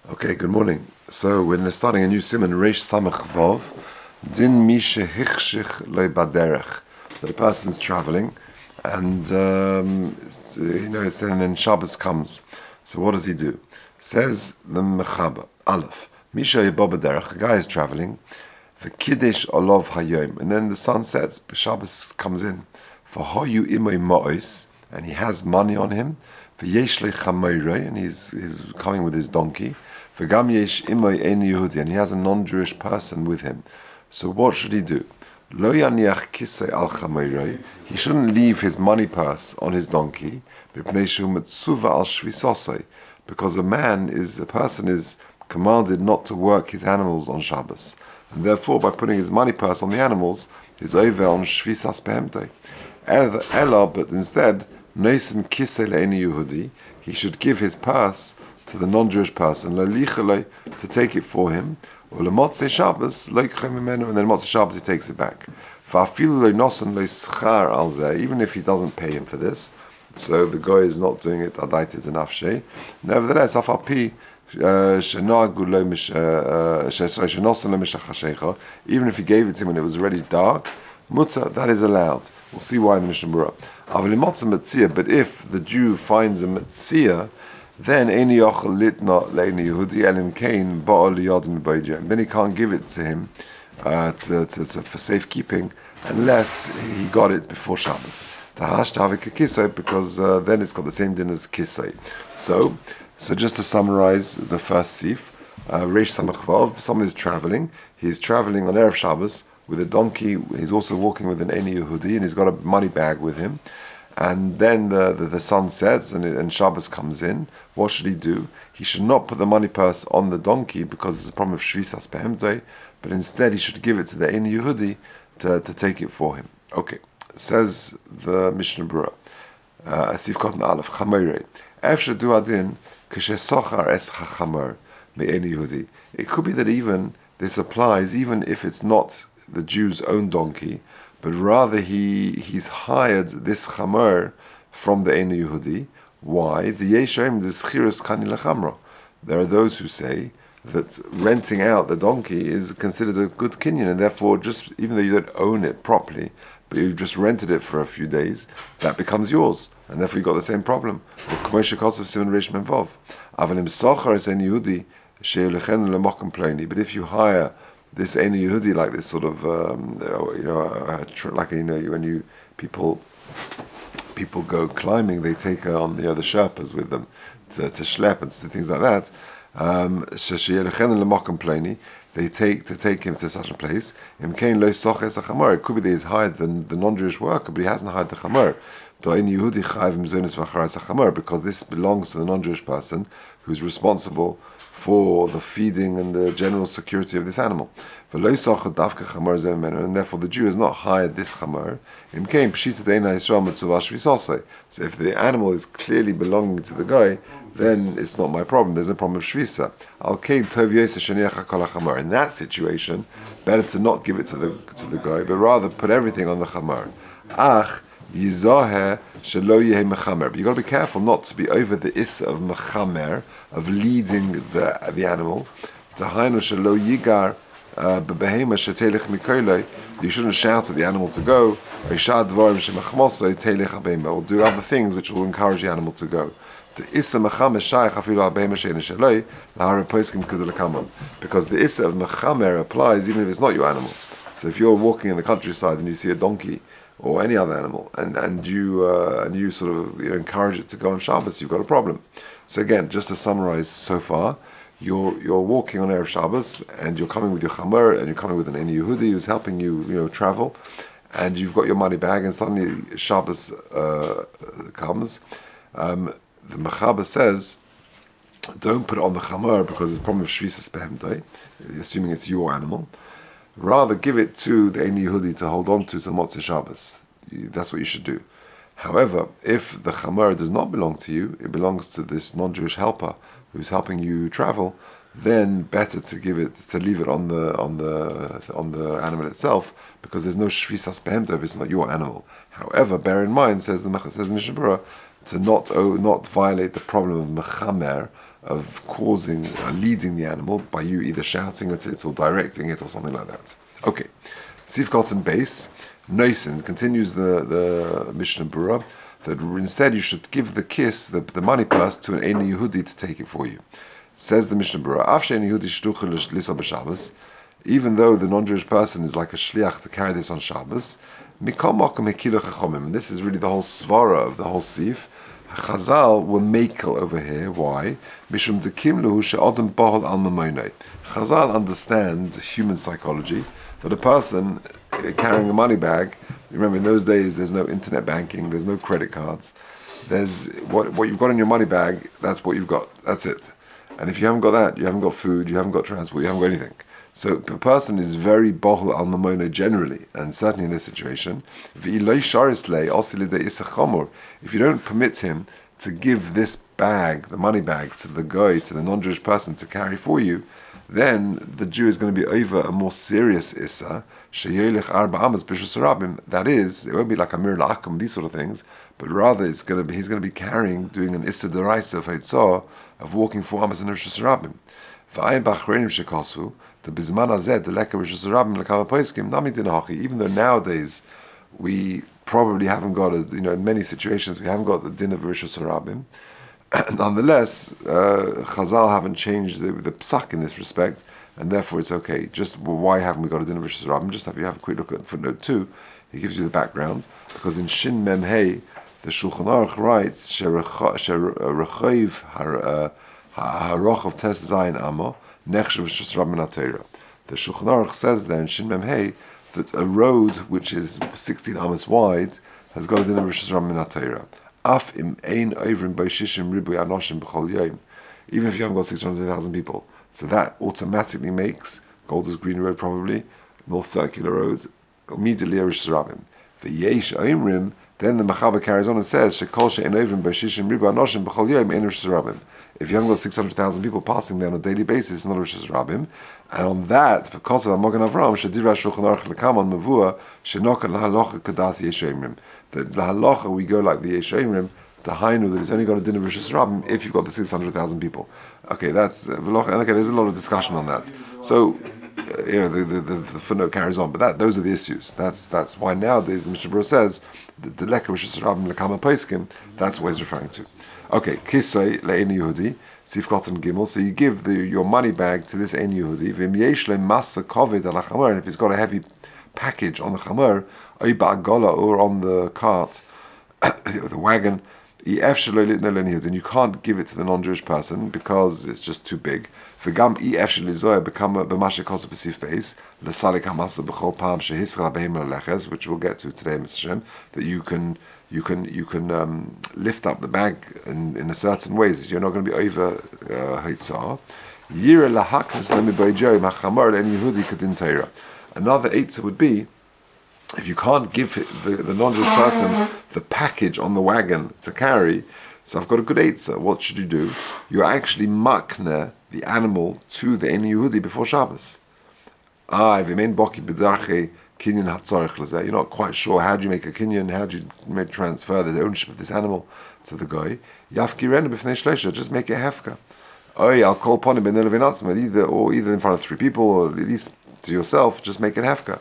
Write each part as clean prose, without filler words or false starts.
Okay, good morning. So we're starting a new siman, Reish Samach Vav. Din mi shehichshich lo baderech. The person's traveling, and and then Shabbos comes. So what does he do? Says the Mechaba Aleph. Misha yeba baderech. A guy is traveling. V'kiddush olov hayom, and then the sun sets. Shabbos comes in. For hoyu imoy ma'os, and he has money on him. V'yesh le chameirei, and he's coming with his donkey. V'gam yesh imoy ein Yehudi, and he has a non-Jewish person with him. So what should he do? Lo yaniach kisei al chameirei. He shouldn't leave his money purse on his donkey. B'pnei shu metzuva al shvisosei, because a person is commanded not to work his animals on Shabbos, and therefore by putting his money purse on the animals, he's over on shvisas behemtei. Ella, but instead, noisen kisei le'eni Yehudi, he should give his purse to the non-Jewish person, to take it for him, or lemotzei Shabbos, and then motzei Shabbos he takes it back. Even if he doesn't pay him for this, so the guy is not doing it adaited and nafshe. Nevertheless, even if he gave it to him when it was already dark, mutter, that is allowed. We'll see why in the Mishnah Berurah. But if the Jew finds a metzia, then then he can't give it to him for safekeeping unless he got it before Shabbos. Because then it's got the same din as kisei. So just to summarize the first sif, Reish Samach Vav, someone is traveling. He's traveling on Erev Shabbos with a donkey. He's also walking with an Eini Yehudi, and he's got a money bag with him. And then the sun sets and Shabbos comes in. What should he do? He should not put the money purse on the donkey because it's a problem of shvisas behemtei, but instead he should give it to the Eini Yehudi to take it for him. Okay, says the Mishnah Berurah, Asif Kotan Aleph, Chameirei. Efshe du adin kashe sochar es hachamer me Eini Yehudi. It could be that even this applies even if it's not the Jew's own donkey, but rather he's hired this chamer from the Eini Yehudi. Why? There are those who say that renting out the donkey is considered a good kinyan, and therefore, just even though you don't own it properly, but you've just rented it for a few days, that becomes yours, and therefore you've got the same problem. But if you hire this Eini Yehudi, like this sort of, when people go climbing, they take on the Sherpas with them to schlep and things like that. They take him to such a place. It could be that he's hired the non-Jewish worker, but he hasn't hired the chamer. Because this belongs to the non-Jewish person who's responsible for the feeding and the general security of this animal. And therefore the Jew has not hired this chamer. So if the animal is clearly belonging to the guy, then it's not my problem. There's no problem of shvisa. In that situation, better to not give it to the guy, but rather put everything on the chamer. But you've got to be careful not to be over the issa of mechamer, of leading the animal. You shouldn't shout at the animal to go, or do other things which will encourage the animal to go. Because the issa of mechamer applies even if it's not your animal. So if you're walking in the countryside and you see a donkey or any other animal, and you sort of encourage it to go on Shabbos, you've got a problem. So again, just to summarize so far, you're walking on Erev Shabbos, and you're coming with your chamer, and you're coming with an Eini Yehudi who's helping you travel, and you've got your money bag, and suddenly Shabbos comes. The Mechaba says, don't put it on the chamer because it's a problem of shvisas behemtei, assuming it's your animal. Rather, give it to the Eini Yehudi to hold on to motzei Shabbos. That's what you should do. However, if the chamer does not belong to you, it belongs to this non-Jewish helper who's helping you travel, then better to leave it on the animal itself, because there's no shvisas behemtei if it's not your animal. However, bear in mind, says the Mishnah Berurah, to not violate the problem of mechamer, of causing, leading the animal by you either shouting at it or directing it or something like that. Okay, Sif Cotton base, Noisin continues the Mishnah Berurah that instead you should give the kiss, the money purse, to an Ein Yehudi to take it for you. Says the Mishnah Berurah, Af she'ein Yehudi shtuchel l'so b'Shabbos, even though the non-Jewish person is like a shliach to carry this on Shabbos, mikol makom hekilo chachomim, and this is really the whole svara of the whole sif. Chazal were makel over here. Why? Mishum dekim lehu she'odem bohol al mamonei. Chazal understand human psychology, that a person carrying a money bag, remember in those days there's no internet banking, there's no credit cards, there's what you've got in your money bag, that's what you've got, that's it. And if you haven't got that, you haven't got food, you haven't got transport, you haven't got anything. So a person is very bohol al mamona generally, and certainly in this situation. If you don't permit him to give this bag, the money bag, to the guy, to the non-Jewish person to carry for you, then the Jew is going to be over a more serious issa. That is, it won't be like a mir la'akum, these sort of things, but rather he's going to be carrying, doing an issa deraisa of Heitzah, of walking 4 amas in Rosh Hashanah. Even though nowadays we probably haven't got in many situations we haven't got the din of Rosh Hashanah, nonetheless, Chazal haven't changed the psak in this respect, and therefore it's okay. Just why haven't we got a din of Rosh Hashanah? Just have a quick look at footnote 2. He gives you the background, because in Shin Mem Hey, the Shulchan Aruch writes Sherechayiv Haroch of Tes Zayin Amo Nechshav Rosh Hashanah. The Shulchan Aruch says there in Shin Mem Hey that a road which is 16 amos wide has got a din of Rosh Hashanah. Af im ein ovrim boishishim ribu anoshim b'chol yom. Even if you haven't got 600,000 people, so that automatically makes Golders Green Road probably North Circular Road immediately a Rosh Hashanah. V'yesh oimrim. Then the Mechaber carries on and says, "Shekol she'en ovrim boishishim ribu anoshim b'chol yom ein Rosh Hashanah." If you haven't got 600,000 people passing there on a daily basis, it's not a Rosh Hashanah. And on that, for Kosav Magen Avram, Shadivra Shulchan Aruch Lekamon Mavua, Shenoka Lahalocha Kadas Yeshemrim. The Lahalocha, we go like the Yeshemrim, the Hainu, that it's only got a din of Rosh Hashanah if you've got the 600,000 people. Okay, that's, okay, there's a lot of discussion on that. So, the footnote carries on, but those are the issues. That's why nowadays the Mishnah Berurah says, the Deleka Rosh Hashanah Lekama Paiskim, that's what he's referring to. Okay, Kisei le'en Yehudi, Sif Cotton Gimel. So you give your money bag to this Ein Yehudi. V'im yesh le masa kovid al hachamer, and if he's got a heavy package on the chamer, oy ba'agola, or on the cart, the wagon, and you can't give it to the non-Jewish person because it's just too big. V'gam become a b'mashe kosa b'sif beis l'salik hamasa b'chol pam shehisra b'hem leches, which we'll get to today, Mr. Shem, that you can lift up the bag in a certain way that you're not going to be over Heitzah. Yira lahaknas lemi b'ayjoi machamar le'en Yehudi kadin Torah. Another eitzah would be, if you can't give the non-Jewish person the package on the wagon to carry, so I've got a good eitzah, what should you do? You're actually makne the animal to the Ein Yehudi before Shabbos. V'mein boki b'darchei kinyan hatzarich l'zeh. You're not quite sure how do you make a kinyan, how do you transfer the ownership of this animal to the guy. Yafki rena b'fnei shleisha, just make it hefka. I'll call upon him either in front of 3 people or at least to yourself, just make it hefka.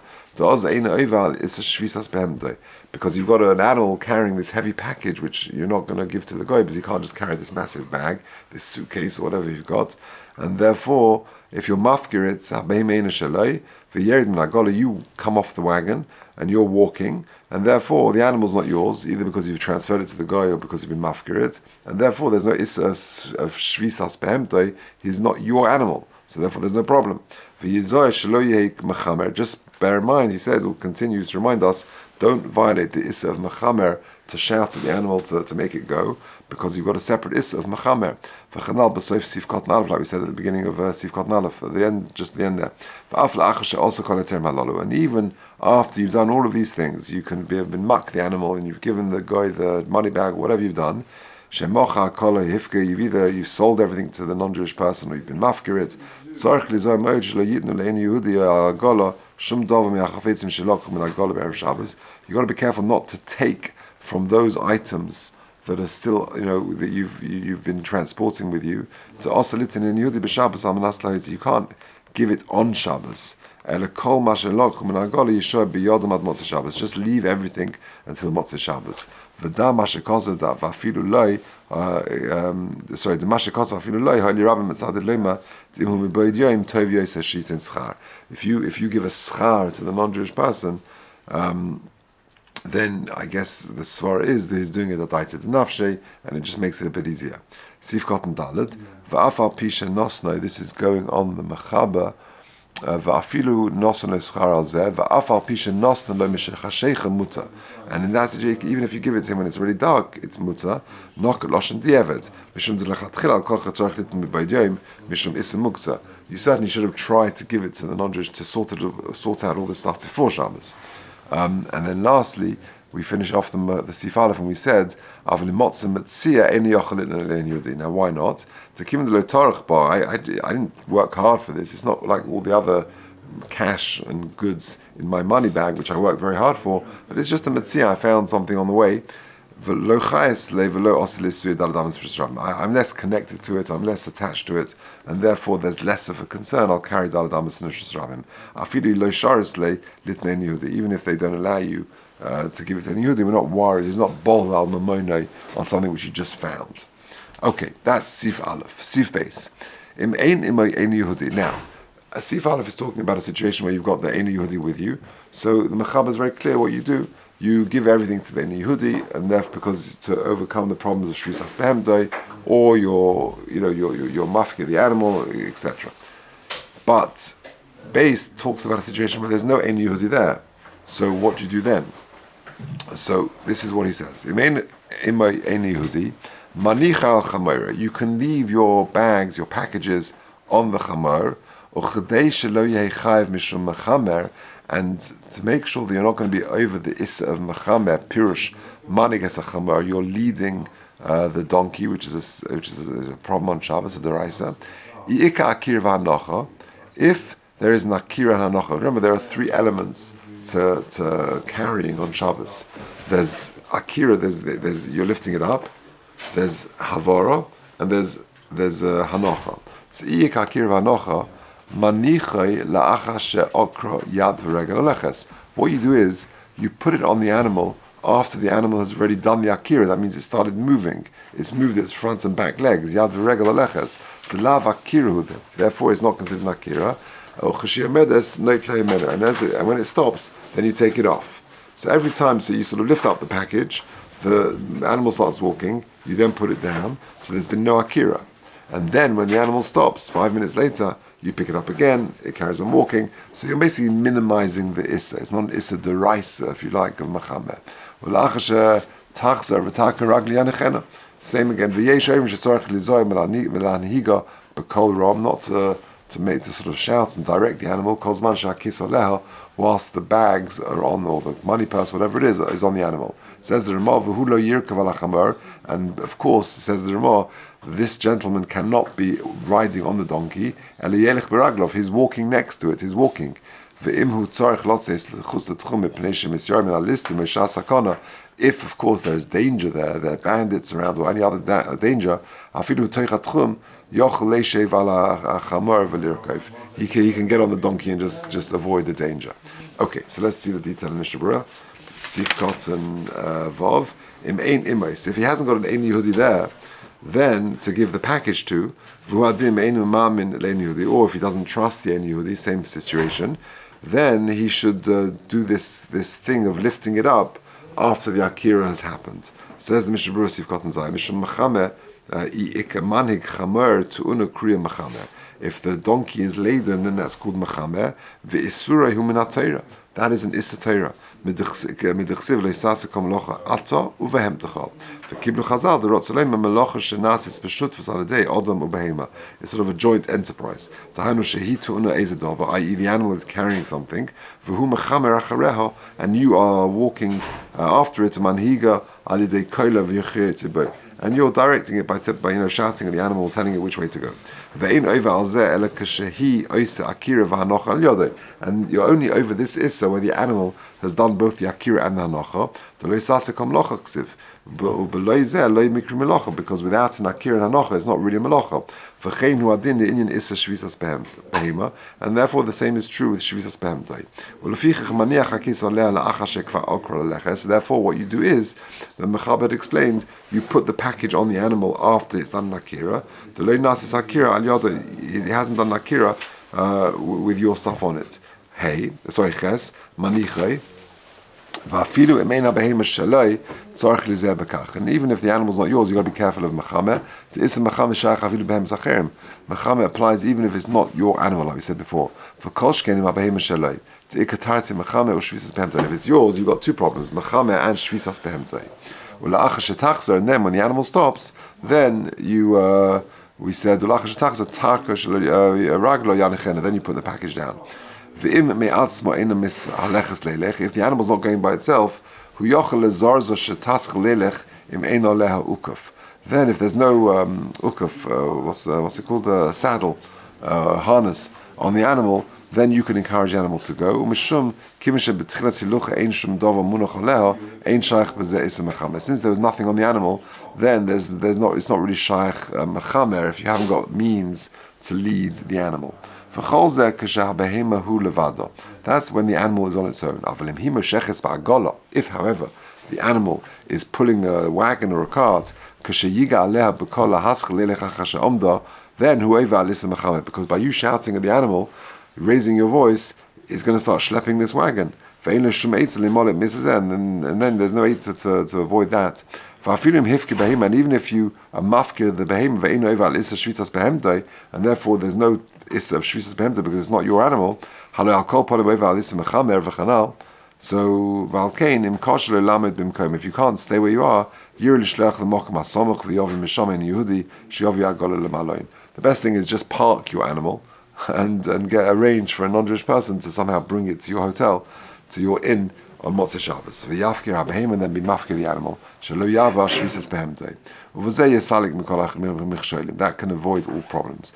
Because you've got an animal carrying this heavy package which you're not going to give to the guy because you can't just carry this massive bag, this suitcase or whatever you've got, and therefore if you're mafkir it, you come off the wagon and you're walking, and therefore the animal's not yours either because you've transferred it to the guy or because you've been mafkir it, and therefore there's no issa of shvisas behemtoi. He's not your animal, so therefore there's no problem. Just bear in mind, he says, or continues to remind us, don't violate the issa of mechamer to shout at the animal to make it go, because you've got a separate issa of mechamer. Like we said at the beginning of Sif Kot Nalef, at the end, just the end there. And even after you've done all of these things, you can have been muck the animal and you've given the guy the money bag, whatever you've done. You've sold everything to the non-Jewish person, or you've been mafkir it. You've got to be careful not to take from those items that are still, that you've been transporting with you. To osalitin in Yehudi b'Shabbos al manas lahotzi. You can't give it on Shabbos. Just leave everything until Motzei Shabbos. The Masha Kozav vafilu loy. The Masha Kozav vafilu loy. Holy Rabbi Mitzadid Lema. Timhu miboid yom tov yoseh shiten schar. If you give a schar to the non-Jewish person, then I guess the svar is that he's doing it at Aited Nafshe, and it just makes it a bit easier. Sif Cotton Dalet. Va'afal pisha nosno. This is going on the Mechaba. Va'afilu noson eschar al zeh, va'afal pisha noson lo mishachashecha muta. And in that situation, even if you give it to him when it's already dark, it's muta. Nok loshen di'evet. Mishum delachatchil al kol chatzorach litin mibaydoim, mishum isem mukta. You certainly should have tried to give it to the non-Jewish to sort out all this stuff before Shabbos. And then lastly, we finish off the Sif Aleph and we said, now why not? I didn't work hard for this. It's not like all the other cash and goods in my money bag, which I worked very hard for, but it's just a Metzia. I found something on the way. I'm less connected to it, I'm less attached to it, and therefore there's less of a concern. I'll carry Daladamas Nishras Rabim. Even if they don't allow you to give it to any Yehudi, we're not worried. It's not bol al mamonai on something which you just found. Okay, that's Sif Aleph. Sif Beis. Now, Sif Aleph is talking about a situation where you've got the Ein Yehudi with you. So the Mechaba is very clear what you do. You give everything to the Ein Yehudi, and therefore, because to overcome the problems of Shrisas Behemdai, or your mafka, the animal, etc. But Beis talks about a situation where there's no Ein Yehudi there. So what do you do then? So this is what he says. Ein Yehudi, manicha al chamora. You can leave your bags, your packages on the chamor, or chedei shelo yehei chayiv mishum mechamer. And to make sure that you're not going to be over the issa of mechamer, pirush manig es chamor, you're leading the donkey, which is a problem on Shabbos, a deraisa. Iika akir v'hanocha. If there is an akira and hanocha, remember there are three elements to carrying on Shabbos. There's akira, there's you're lifting it up. There's havara, and there's hanocha. So iika akir v'hanocha. What you do is you put it on the animal after the animal has already done the akira. That means it started moving. It's moved its front and back legs. Yad v'regel aleches. Therefore, it's not considered an akira. And when it stops, then you take it off. So every time, so you sort of lift up the package, the animal starts walking. You then put it down. So there's been no akira. And then when the animal stops, 5 minutes later, you pick it up again, it carries on walking. So you're basically minimizing the issa. It's not an issa deraisa, if you like, of machamer. Same again. Not to sort of shout and direct the animal, whilst the bags are on, or the money purse, whatever it is on the animal. Says the Ramah, and of course, says the Ramah, this gentleman cannot be riding on the donkey. He's walking next to it. He's walking. If, of course, there is danger there are bandits around or any other danger, he can get on the donkey and just avoid the danger. Okay, so let's see the detail in Mishnah Berurah. Sifkot and Vav. If he hasn't got an Ein Yehudi there, then to give the package to, or if he doesn't trust the Ein Yehudi, same situation, then he should do this thing of lifting it up after the akira has happened. Says the Mishnah Berurah Sifkot and Zayim, Mishum Mechamer manhig chamer to kriya mechamer. If the donkey is laden, then that's called mechamer. Ve'isura hu min ha-Torah. That is an issa Torah. Midchsiv le'sasekom locha ato uvehemtecha. V'kiblu chazal derot soleim melocha shenasis b'shut v'saladei odom ubehema. It's sort of a joint enterprise. Tahanu shehi tu'una ezedova, i.e. the animal is carrying something. V'hu mechamer achareho, and you are walking after it. Manhiga alidei koila v'yachir tibay. And you're directing it by shouting at the animal, telling it which way to go. And you're only over this issa where the animal has done both the akira and the hanacha, because without an akira and hanacha, it's not really a melacha. And therefore the same is true with shvisas behemtai. So therefore what you do is, the Mechaber explained, you put the package on the animal after it's done akira. The lo nasis akira al yada, it hasn't done akira with your stuff on it. Ches, manichai. And even if the animal's not yours, you've got to be careful of mechameh. Mechameh applies even if it's not your animal, like we said before. For if it's yours, you've got two problems, mechameh and shvisas behemtai. And then when the animal stops, then you we said then you put the package down. If the animal's not going by itself, then if there's no ukuf, what's it called, saddle, harness on the animal, then you can encourage the animal to go. Since there was nothing on the animal, then it's not really shaykh mechamer if you haven't got means to lead the animal. That's when the animal is on its own. If, however, the animal is pulling a wagon or a cart, then because by you shouting at the animal, raising your voice, it's going to start schlepping this wagon. And then there's no eitzah to avoid that. And even if you are mafkir the behemoth, and therefore there's no issa of shvisas behemta because it's not your animal. So if you can't stay where you are, the best thing is just park your animal and get arranged for a non-Jewish person to somehow bring it to your hotel, to your inn on Motzei Shabbos. And then be mafkir the animal. That can avoid all problems.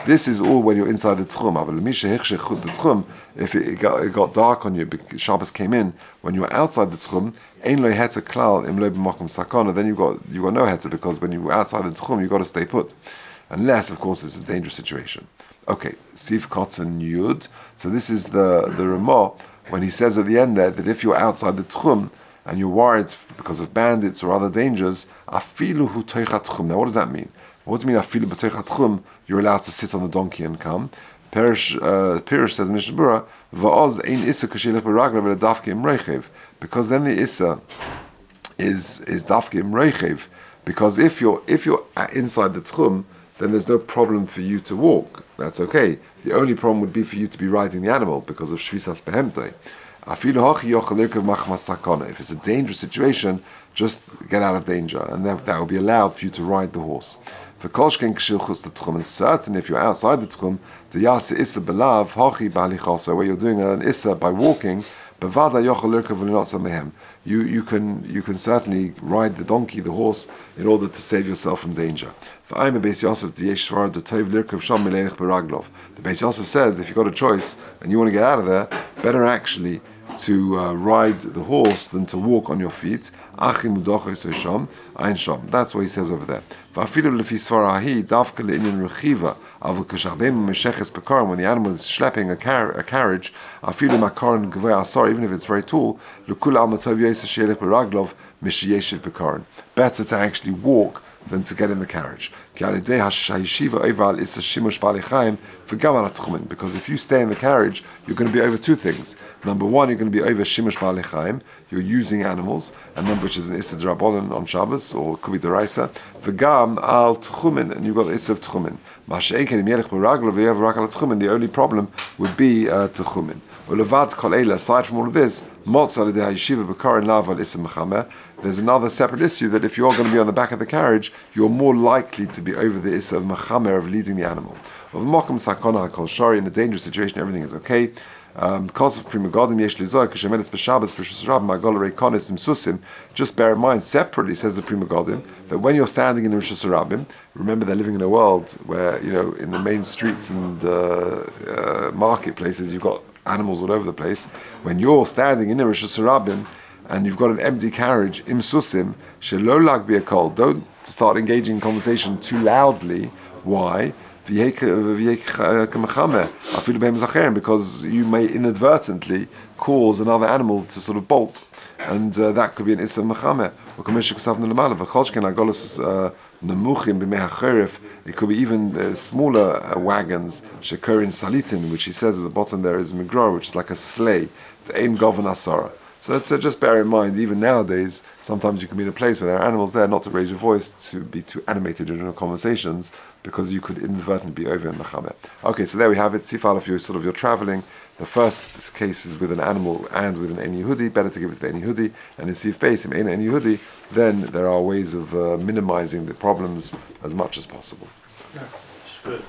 This is all when you're inside the tchum. If it got dark on you, Shabbos came in, when you're outside the tchum, then you've got no heter, because when you're outside the tchum, you've got to stay put. Unless, of course, it's a dangerous situation. Okay, Sif Kotzen Yud. So this is the Ramah, when he says at the end there that if you're outside the tchum and you're worried because of bandits or other dangers, afilu hu toichat tchum. Now, what does that mean? What does it mean afilu b'toichat tchum? You're allowed to sit on the donkey and come. Pirish says in Mishnah Berurah, va'oz ein issa k'shelech b'raglav v'ledafke im reichev, because then the issa is dafke im reichev, because if you're inside the tchum, then there's no problem for you to walk. That's okay. The only problem would be for you to be riding the animal because of shvisas behemtai. If it's a dangerous situation, just get out of danger, and that will be allowed for you to ride the horse. And certain if you're outside the tchum, where you're doing an issa by walking, you can certainly ride the donkey, the horse, in order to save yourself from danger. The Beis Yosef says if you've got a choice and you want to get out of there, better actually to ride the horse than to walk on your feet. That's what he says over there. When the animal is schlepping a carriage, even if it's very tall, better to actually walk than to get in the carriage. Because if you stay in the carriage, you're going to be over two things. Number one, you're going to be over shimush ba'alei chaim, you're using animals, and number which is an issa d'rabbanan on Shabbos, or could be d'oraisa. V'gam al tchumen, and you've got the issa of tchumen. The only problem would be tchumen. Aside from all of this, there's another separate issue that if you're going to be on the back of the carriage, you're more likely to be over the issa of mechamer, of leading the animal. In a dangerous situation, everything is okay. Because of Prima Godim Yesh Lizoy, Kashemedes B'Shabbos, B'Shus Rabbim, Agol Reikonis Imsusim, just bear in mind, separately, says the Prima Godim, that when you're standing in Rishus Rabbim, remember they're living in a world where, in the main streets and marketplaces, you've got animals all over the place. When you're standing in Rishus Rabbim, and you've got an empty carriage, imsusim, shelolag be a kol. Don't start engaging in conversation too loudly. Why? Because you may inadvertently cause another animal to sort of bolt. And that could be an issa mechameh. It could be even smaller wagons, shekorin salitin, which he says at the bottom there is migror, which is like a sleigh. Ein govern asara. So just bear in mind, even nowadays, sometimes you can be in a place where there are animals there, not to raise your voice, to be too animated in your conversations, because you could inadvertently be over in Mechameh. Okay, so there we have it. Sifal, if you're traveling, the first case is with an animal and with an Ein Yehudi, better to give it to the Ein Yehudi, and in Sif Beis, in Ein Yehudi, then there are ways of minimizing the problems as much as possible. Yeah, good.